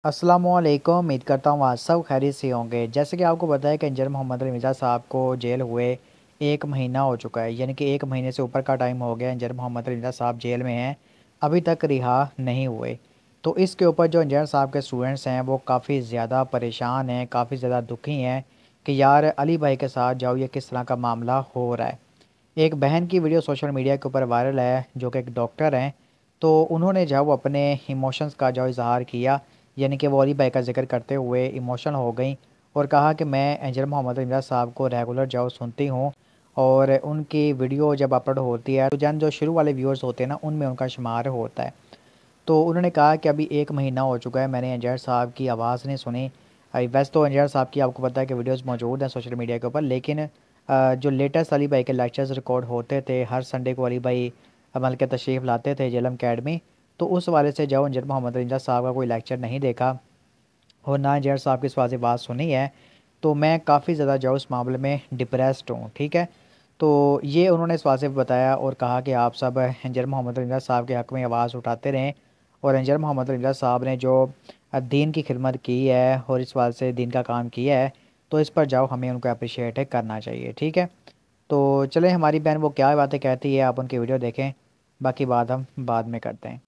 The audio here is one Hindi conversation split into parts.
अस्सलामुअलैकुम। उम्मीद करता हूँ आज सब खैरियत से होंगे। जैसे कि आपको पता है कि इंजीनियर मोहम्मद अली मिर्ज़ा साहब को जेल हुए 1 महीना हो चुका है, यानी कि 1 महीने से ऊपर का टाइम हो गया। इंजीनियर मोहम्मद अली मिर्ज़ा साहब जेल में हैं, अभी तक रिहा नहीं हुए। तो इसके ऊपर जो इंजीनियर साहब के स्टूडेंट्स हैं वो काफ़ी ज़्यादा परेशान हैं, काफ़ी ज़्यादा दुखी हैं कि यार अली भाई के साथ जाओ ये किस तरह का मामला हो रहा है। एक बहन की वीडियो सोशल मीडिया के ऊपर वायरल है जो कि एक डॉक्टर हैं। तो उन्होंने जो है वो अपने इमोशंस का जो इज़हार किया, यानी कि वो अली भाई का ज़िक्र करते हुए इमोशनल हो गई और कहा कि मैं इंजीनियर मोहम्मद इमरान साहब को रेगुलर जो सुनती हूँ और उनकी वीडियो जब अपलोड होती है तो जन जो शुरू वाले व्यूअर्स होते हैं ना उनमें उनका शुमार होता है। तो उन्होंने कहा कि अभी 1 महीना हो चुका है, मैंने इंजीनियर साहब की आवाज़ नहीं सुनी। वैसे तो इंजीनियर साहब की आपको पता है कि वीडियोस मौजूद हैं सोशल मीडिया के ऊपर, लेकिन जो लेटेस्ट अली भाई के लेक्चर्स रिकॉर्ड होते थे हर संडे को अली भाई अमल के तशरीफ़ लाते थे जेलम अकेडमी, तो उस वाले से जो इंजीनियर मोहम्मद इंजीनियर साहब का कोई लेक्चर नहीं देखा और ना इंजीनियर साहब की इस वाज़ेह बात सुनी है। तो मैं काफ़ी ज़्यादा जो उस मामले में डिप्रेस्ड हूँ, ठीक है। तो ये उन्होंने इस वाज़ेह बताया और कहा कि आप सब इंजीनियर मोहम्मद इंजीनियर साहब के हक़ में आवाज़ उठाते रहें और इंजीनियर मोहम्मद इंजीनियर साहब ने जो दीन की खिदमत की है और इस वाल से दीन का काम किया है, तो इस पर जाओ हमें उनको अप्रिशिएट करना चाहिए, ठीक है। तो चलें हमारी बहन वो क्या बातें कहती है आप उनकी वीडियो देखें, बाकी बात हम बाद में करते हैं।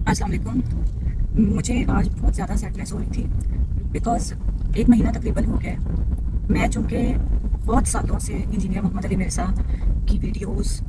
अस्सलाम वालेकुम। मुझे आज बहुत ज़्यादा सैडनेस हो रही थी बिकॉज़ 1 महीना तकरीबन हो गया है। मैं चूँकि बहुत सालों से इंजीनियर मोहम्मद अली मिर्ज़ा की वीडियोस,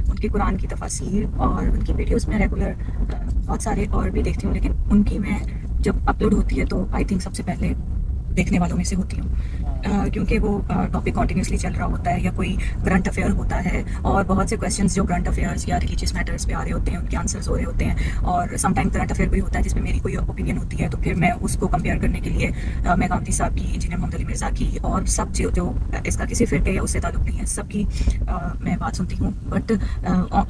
उनके कुरान की तफसीर और उनकी वीडियोस में रेगुलर बहुत सारे और भी देखती हूँ, लेकिन उनकी मैं जब अपलोड होती है तो आई थिंक सबसे पहले देखने वालों में से होती हूँ। क्योंकि वो टॉपिक कॉन्टीन्यूसली चल रहा होता है या कोई करंट अफेयर होता है और बहुत से क्वेश्चंस जो करंट अफेयर्स या रिलीजियस मैटर्स पे आ रहे होते हैं उनके आंसर्स हो रहे होते हैं, और समटाइम करंट अफेयर कोई होता है जिसमें मेरी कोई ओपिनियन होती है, तो फिर मैं उसको कंपेयर करने के लिए मैं कामती साहब की, इंजीनियर मोहम्मद अली मिर्ज़ा की और सब जो इसका किसी फिरके या उससे ताल्लुक नहीं है सबकी मैं बात सुनती हूँ। But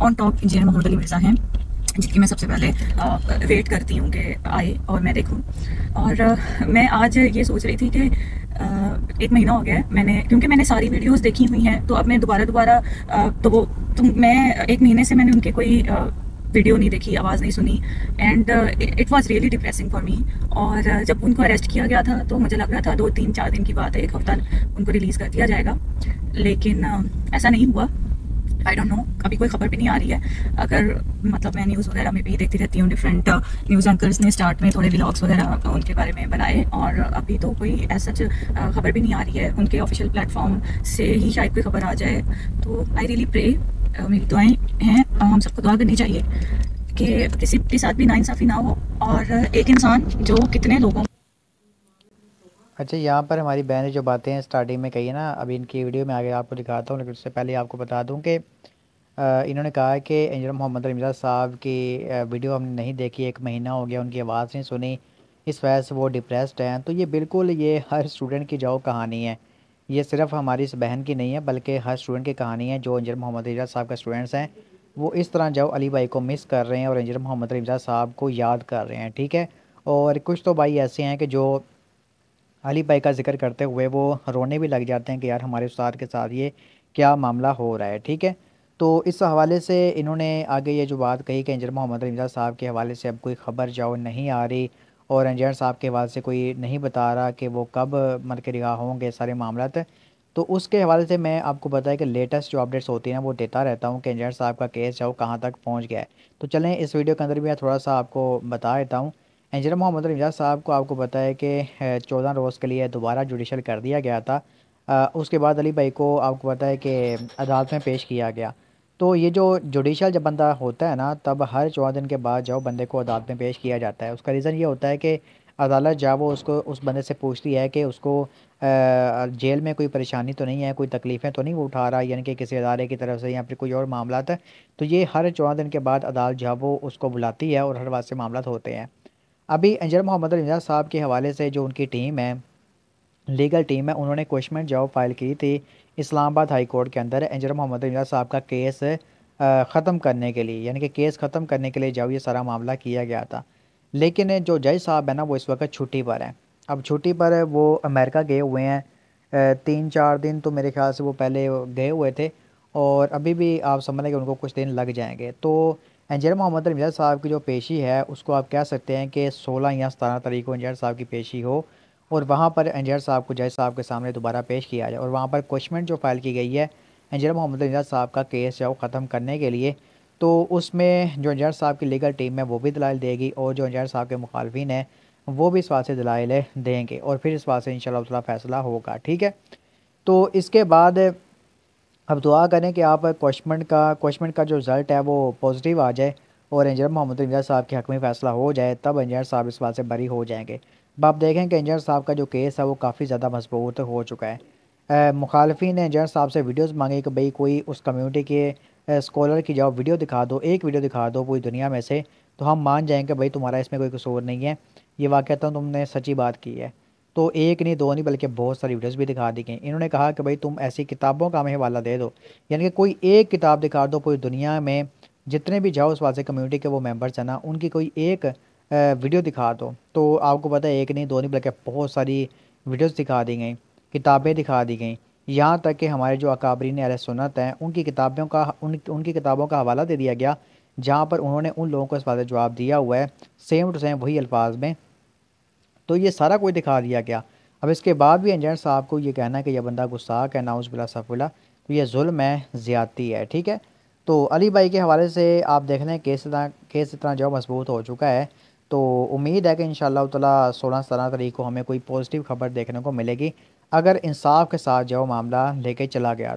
on top engineer Mohammad Ali Mirza हैं जिनकी मैं सबसे पहले वेट करती हूँ कि आए और मैं देखूँ। और मैं आज ये सोच रही थी कि 1 महीना हो गया है क्योंकि मैंने सारी वीडियोस देखी हुई हैं, तो अब मैं दोबारा तो मैं 1 महीने से मैंने उनके कोई वीडियो नहीं देखी, आवाज़ नहीं सुनी, and it was really depressing for me. और जब उनको अरेस्ट किया गया था तो मुझे लग रहा था 2 3 4 दिन की बात है, 1 हफ्ता उनको रिलीज़ कर दिया जाएगा, लेकिन ऐसा नहीं हुआ। आई डोंट नो, अभी कोई खबर भी नहीं आ रही है। अगर मतलब मैं न्यूज़ वगैरह में भी देखती रहती हूँ, डिफरेंट न्यूज़ एंकर्स ने स्टार्ट में थोड़े व्लॉग्स वगैरह उनके बारे में बनाए, और अभी तो कोई ऐसा खबर भी नहीं आ रही है। उनके ऑफिशियल प्लेटफॉर्म से ही शायद कोई खबर आ जाए। तो आई रियली प्रे, मेरी दुआएं हैं, हम सबको दुआ करनी चाहिए कि किसी के साथ भी नाइंसाफ़ी ना हो, और एक इंसान जो कितने लोगों। अच्छा, यहाँ पर हमारी बहन ने जो बातें स्टार्टिंग में कही है ना, अभी इनकी वीडियो में आगे आपको दिखाता हूँ, लेकिन उससे पहले आपको बता दूँ कि इन्होंने कहा है कि इंजीनियर मोहम्मद रमीज़ा साहब की वीडियो हमने नहीं देखी, 1 महीना हो गया, उनकी आवाज़ नहीं सुनी, इस वजह से वो डिप्रेस्ड हैं। तो ये बिल्कुल ये हर स्टूडेंट की जो कहानी है, ये सिर्फ हमारी इस बहन की नहीं है बल्कि हर स्टूडेंट की कहानी है। जो इंजीनियर मोहम्मद रमीज़ा साहब का स्टूडेंट्स हैं वो इस तरह जो अली भाई को मिस कर रहे हैं और इंजीनियर मोहम्मद रमीज़ा साहब को याद कर रहे हैं, ठीक है। और कुछ तो भाई ऐसे हैं कि जो अली भाई का ज़िक्र करते हुए वो रोने भी लग जाते हैं कि यार हमारे उस्ताद के साथ ये क्या मामला हो रहा है, ठीक है। तो इस हवाले से इन्होंने आगे ये जो बात कही कि इंजीनियर मोहम्मद रमज़ा साहब के हवाले से अब कोई ख़बर जाओ नहीं आ रही और इंजीनियर साहब के हवाले से कोई नहीं बता रहा कि वो कब मर के रिहा होंगे सारे मामलात। तो उसके हवाले से मैं आपको बताया कि लेटेस्ट जो अपडेट्स होती हैं वो देता रहता हूँ कि इंजीनियर साहब का केस जो कहाँ तक पहुँच गया है। तो चलें इस वीडियो के अंदर भी मैं थोड़ा सा आपको बता देता हूँ। इंजीनियर मोहम्मद रमज़ा साहब को आपको पता है कि 14 रोज़ के लिए दोबारा जुडिशल कर दिया गया था। उसके बाद अली भाई को आपको पता है कि अदालत में पेश किया गया। तो ये जो जुडिशल जब बंदा होता है ना तब हर 14 दिन के बाद जो बंदे को अदालत में पेश किया जाता है, उसका रीज़न ये होता है कि अदालत जब वो उसको उस बंदे से पूछती है कि उसको जेल में कोई परेशानी तो नहीं है, कोई तकलीफ़ें तो नहीं वो उठा रहा, यानी कि किसी अदारे की तरफ से या फिर कोई और मामला है। तो ये हर 14 दिन के बाद अदालत जो है वो उसको बुलाती है और हर वास्ते मामला होते हैं। अभी इंजीनियर मोहम्मद रमज़ा साहब के हवाले से जो उनकी टीम है, लीगल टीम है, उन्होंने क्वेश्चन जॉब फाइल की थी इस्लामाबाद हाई कोर्ट के अंदर इंजीनियर मोहम्मद रमज़ा साहब का केस ख़त्म करने के लिए, यानी कि केस ख़त्म करने के लिए जब ये सारा मामला किया गया था। लेकिन जो जज साहब है ना वो इस वक्त छुट्टी पर हैं। अब छुट्टी पर वो अमेरिका गए हुए हैं, 3 4 दिन तो मेरे ख्याल से वो पहले गए हुए थे और अभी भी आप समझ लें कि उनको कुछ दिन लग जाएंगे। तो इंजीनियर मोहम्मद अली मिर्ज़ा साहब की जो पेशी है उसको आप कह सकते हैं कि 16 या 17 तारीख को इंजीनियर साहब की पेशी हो और वहाँ पर इंजीनियर साहब को जज साहब के सामने दोबारा पेश किया जाए और वहाँ पर क्वेश्चन जो फाइल की गई है इंजीनियर मोहम्मद अली मिर्ज़ा साहब का केस है वो ख़त्म करने के लिए, तो उसमें जो इंजीनियर साहब की लीगल टीम है वो भी दलाइल देगी और जो इंजीनियर साहब के मुखालफिन हैं वो भी इस बात से दलाइल देंगे और फिर इस बात से इंशाल्लाह ताला फ़ैसला होगा। ठीक है, तो इसके बाद अब दुआ करें कि आप क्वेश्चन का जो रिज़ल्ट है वो पॉजिटिव आ जाए और इंजीनियर मोहम्मद इंजीनियर साहब के हक़ में फ़ैसला हो जाए, तब इंजीनियर साहब इस बात से बरी हो जाएंगे। अब आप देखें कि इंजीनियर साहब का जो केस है वो काफ़ी ज़्यादा मजबूत हो चुका है। मुखालफी ने इंजीनियर साहब से वीडियोज़ मांगे कि भाई कोई उस कम्यूनिटी के स्कॉलर की जाओ वीडियो दिखा दो, एक वीडियो दिखा दो पूरी दुनिया में से, तो हम मान जाएंगे भाई तुम्हारा इसमें कोई कसूर नहीं है, ये वाक़ता तुमने सच्ची बात की है। तो एक नहीं दो नहीं बल्कि बहुत सारी वीडियोस भी दिखा दी गई। इन्होंने कहा कि भाई तुम ऐसी किताबों का हमें हवाला दे दो, यानी कि कोई एक किताब दिखा दो पूरी दुनिया में जितने भी जाओ उस वाले कम्युनिटी के वो मेंबर्स हैं ना, उनकी कोई एक वीडियो दिखा दो। तो आपको पता है एक नहीं दो नहीं बल्कि बहुत सारी वीडियोस दिखा दी गई, किताबें दिखा दी गई, यहाँ तक कि हमारे जो अकाबरीन अहले सुन्नत हैं उनकी किताबों का हवाला दे दिया गया जहाँ पर उन्होंने उन लोगों को इस बात का जवाब दिया हुआ है सेम टू सेम वही अल्फाज में। तो ये सारा कोई दिखा दिया गया। अब इसके बाद भी इंजीनियर साहब को ये कहना है कि यह बंदा गुस्ताख है, नाउज़ बिल्लाह सफ़िल्लाह, तो ये जुल्म है, ज़्यादती है। ठीक है, तो अली भाई के हवाले से आप देख लें केस इतना जो मजबूत हो चुका है, तो उम्मीद है कि इंशाअल्लाह ताला 16-17 तारीख को हमें कोई पॉजिटिव खबर देखने को मिलेगी अगर इंसाफ के साथ जो मामला लेके चला गया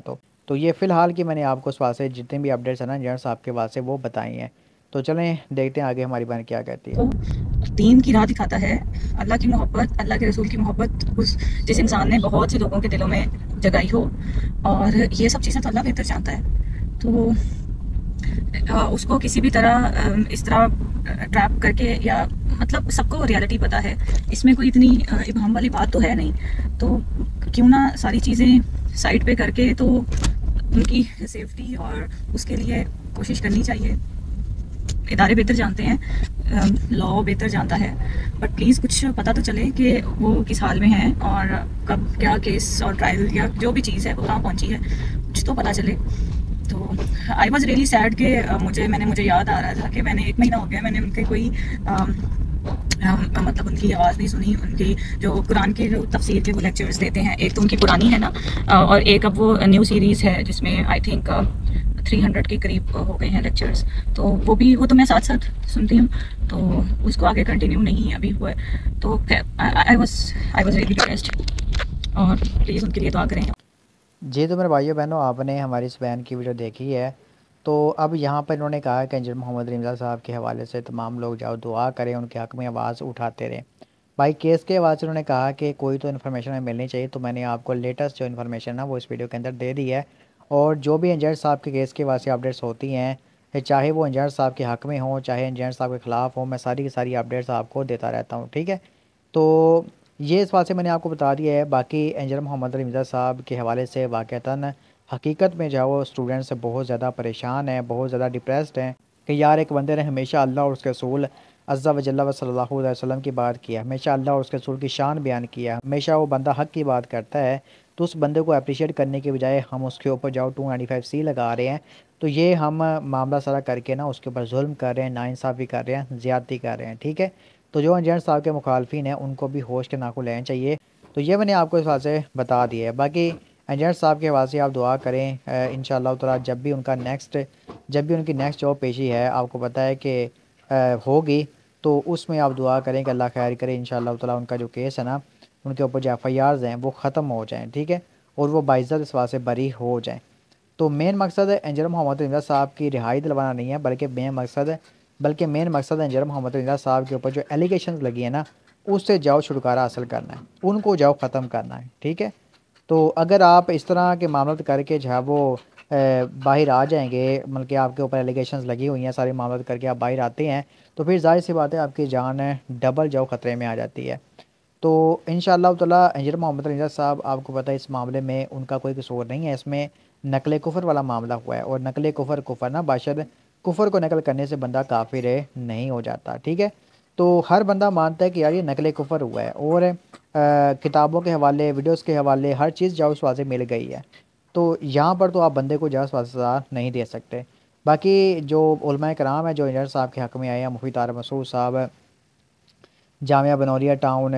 तो ये फ़िलहाल की मैंने आपको इस वास्ते जितने भी अपडेट्स हैं ना इंजीनियर साहब के वास्ते वो बताई हैं। तो चलें देखते हैं आगे हमारी बहन क्या कहती है। तो दीन की राह दिखाता है, अल्लाह की मोहब्बत, अल्लाह के रसूल की मोहब्बत उस जिस इंसान ने बहुत से लोगों के दिलों में जगाई हो, और ये सब चीज़ें तो अल्लाह बेहतर जानता है। तो उसको किसी भी तरह इस तरह ट्रैप करके, या मतलब सबको रियलिटी पता है, इसमें कोई इतनी इबाम वाली बात तो है नहीं, तो क्यों ना सारी चीज़ें साइड पे करके तो उनकी सेफ्टी और उसके लिए कोशिश करनी चाहिए। इदारे बेहतर जानते हैं, लॉ बेहतर जानता है, बट प्लीज़ कुछ पता तो चले कि वो किस हाल में है और कब क्या केस और ट्रायल या जो भी चीज़ है वो कहाँ पहुँची है, कुछ तो पता चले। तो आई वॉज़ रियली सैड कि मुझे याद आ रहा था कि मैंने 1 महीना हो गया मैंने उनके कोई मतलब उनकी आवाज़ नहीं सुनी। उनकी जो कुरान के जो तफसीर के वो लेक्चर्स देते हैं, एक तो उनकी पुरानी है ना, और एक अब वो न्यू सीरीज़ है जिसमें आई थिंक 300 के करीब हो गए हैं लेक्चर्स, तो वो तो मैं साथ साथ सुनती हूँ, तो उसको आगे कंटिन्यू नहीं अभी हुआ है। तो आई वॉज रियली डिप्रेस्ड, और प्लीज़ उनके लिए दुआ करें। जी, तो मेरे भाइयों बहनों आपने हमारी इस बहन की वीडियो देखी है, तो अब यहाँ पर इन्होंने कहा है कि इंजीनियर मोहम्मद अली मिर्ज़ा साहब के हवाले से तमाम लोग जाओ दुआ करें, उनके हक़ में आवाज़ उठाते रहें। भाई केस के हवाले से उन्होंने कहा कि कोई तो इन्फॉर्मेशन हमें मिलनी चाहिए, तो मैंने आपको लेटेस्ट जो इन्फॉर्मेशन है वो इस वीडियो के अंदर दे दी है, और जो भी इंजीनियर साहब के केस के हवाले से अपडेट्स होती हैं, चाहे वो इंजीनियर साहब के हक़ में हों चाहे इंजीनियर साहब के ख़िलाफ़ हों, मैं सारी की सारी अपडेट्स आपको देता रहता हूँ। ठीक है, तो ये इस बात से मैंने आपको बता दिया है। बाकी इंजीनियर मोहम्मद अली मिर्ज़ा साहब के हवाले से वाक़तन हकीकत में जो है वो स्टूडेंट्स बहुत ज़्यादा परेशान हैं, बहुत ज़्यादा डिप्रेस्ड हैं कि यार एक बंदे ने हमेशा अल्लाह और उसके रसूल अज़्ज़ा व जल्ला व सल्लल्लाहु अलैहि वसल्लम की बात की है, हमेशा अल्लाह और उसके रसूल की शान बयान किया, हमेशा वो बंदा हक़ की बात करता है, तो उस बंदे को अप्रिशिएट करने के बजाय हम उसके ऊपर जाओ 295C लगा रहे हैं। तो ये हम मामला सारा करके ना उसके ऊपर जुल्म कर रहे हैं, नाइंसाफ़ी कर रहे हैं, ज़्यादती कर रहे हैं। ठीक है, तो जो इंजीनियर साहब के मुखालफिन हैं उनको भी होश के नाखून लेने चाहिए। तो ये मैंने आपको इस बात से बता दिया है। बाकी इंजीनियर साहब के हवाले से आप दुआ करें, इंशाअल्लाह ताला जब भी उनकी नेक्स्ट जॉब पेशी है आपको पता है कि होगी, तो उसमें आप दुआ करें कि अल्लाह खैर करे, इंशाअल्लाह ताला उनका जो केस है ना, उनके ऊपर जो FIRs हैं वो ख़त्म हो जाएँ। ठीक है, और वो बाइज़्ज़त इस बात से बरी हो जाएँ। तो मेन मकसद इंजीनियर मोहम्मद अली मिर्ज़ा साहब की रिहाई दिलवाना नहीं है, बल्कि मेन मकसद इंजीनियर मोहम्मद अली मिर्ज़ा साहब के ऊपर जो एलिगेशंस लगी है ना, उससे जाओ छुटकारा हासिल करना है, उनको जाओ ख़त्म करना है। ठीक है, तो अगर आप इस तरह के मामला करके जो है वो बाहर आ जाएंगे, मतलब कि आपके ऊपर एलिगेशंस लगी हुई हैं, सारे मामला करके आप बाहर आते हैं, तो फिर जाहिर सी बात है आपकी जान डबल जो ख़तरे में आ जाती है। तो इंशाअल्लाह ताला इंजीनियर मोहम्मद अली मिर्ज़ा साहब आपको पता है इस मामले में उनका कोई कसूर नहीं है, इसमें नकल कुफ़र वाला मामला हुआ है, और नकल कुफ़र ना बाशद कुफ़र को नकल करने से बंदा काफिर नहीं हो जाता। ठीक है, तो हर बंदा मानता है कि यार ये नकल कुफ़र हुआ है, और किताबों के हवाले, वीडियोस के हवाले हर चीज़ जो उस वास्ते मिल गई है, तो यहाँ पर तो आप बंदे को जो सज़ा नहीं दे सकते। बाकी जो उलमाए कराम है जो इंजीनियर साहब के हक़ में आए हैं, मुफ्ती तारिक मसूद साहब, जामिया बनौरिया टाउन,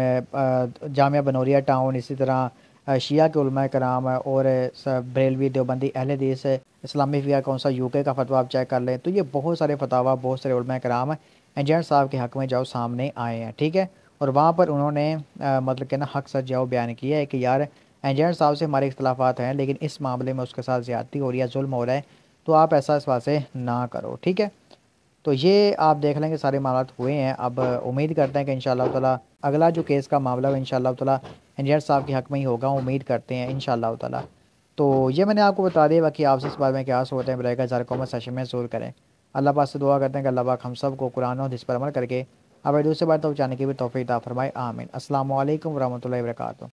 जामिया बनौरिया टाउन, इसी तरह शिया के उलमाए कराम और बरेलवी देवबंदी अहले हदीस इस्लामी फ़िक़्ह कौंसिल यूके का फतवा आप चेक कर लें, तो ये बहुत सारे फतावा, बहुत सारे उलमाए कराम इंजीनियर साहब के हक़ में जो सामने आए हैं, ठीक है। और वहाँ पर उन्होंने मतलब कि ना हक़ सच जो बयान किया है कि यार इंजीनियर साहब से हमारे इख्तलाफात हैं, लेकिन इस मामले में उसके साथ ज़्यादती हो रही है, जुल्म हो रहा है, तो आप ऐसा इस बात से ना करो, ठीक है। तो ये आप देख लेंगे सारे मामलात हुए हैं। अब उम्मीद करते हैं कि इंशाअल्लाह ताला अगला जो केस का मामला है इंशाअल्लाह ताला इंजीनियर साहब के हक़ में ही होगा, उम्मीद करते हैं इंशाअल्लाह ताला। तो ये मैंने आपको बता दिया, बाकी आपसे इस बारे में क्या सोचते हैं रहेगा ज़रा कमेंट सेशन में ज़रूर करें। अल्लाह पाक से दुआ करते हैं कि अल्लाह पाक हम सब को कुरान और हदीस पर अमल करके अब दूसरी बात तो जाने की भी तौफीक अता फरमाए, आमीन। अस्सलामु अलैकुम व रहमतुल्लाहि व बरकातुहू।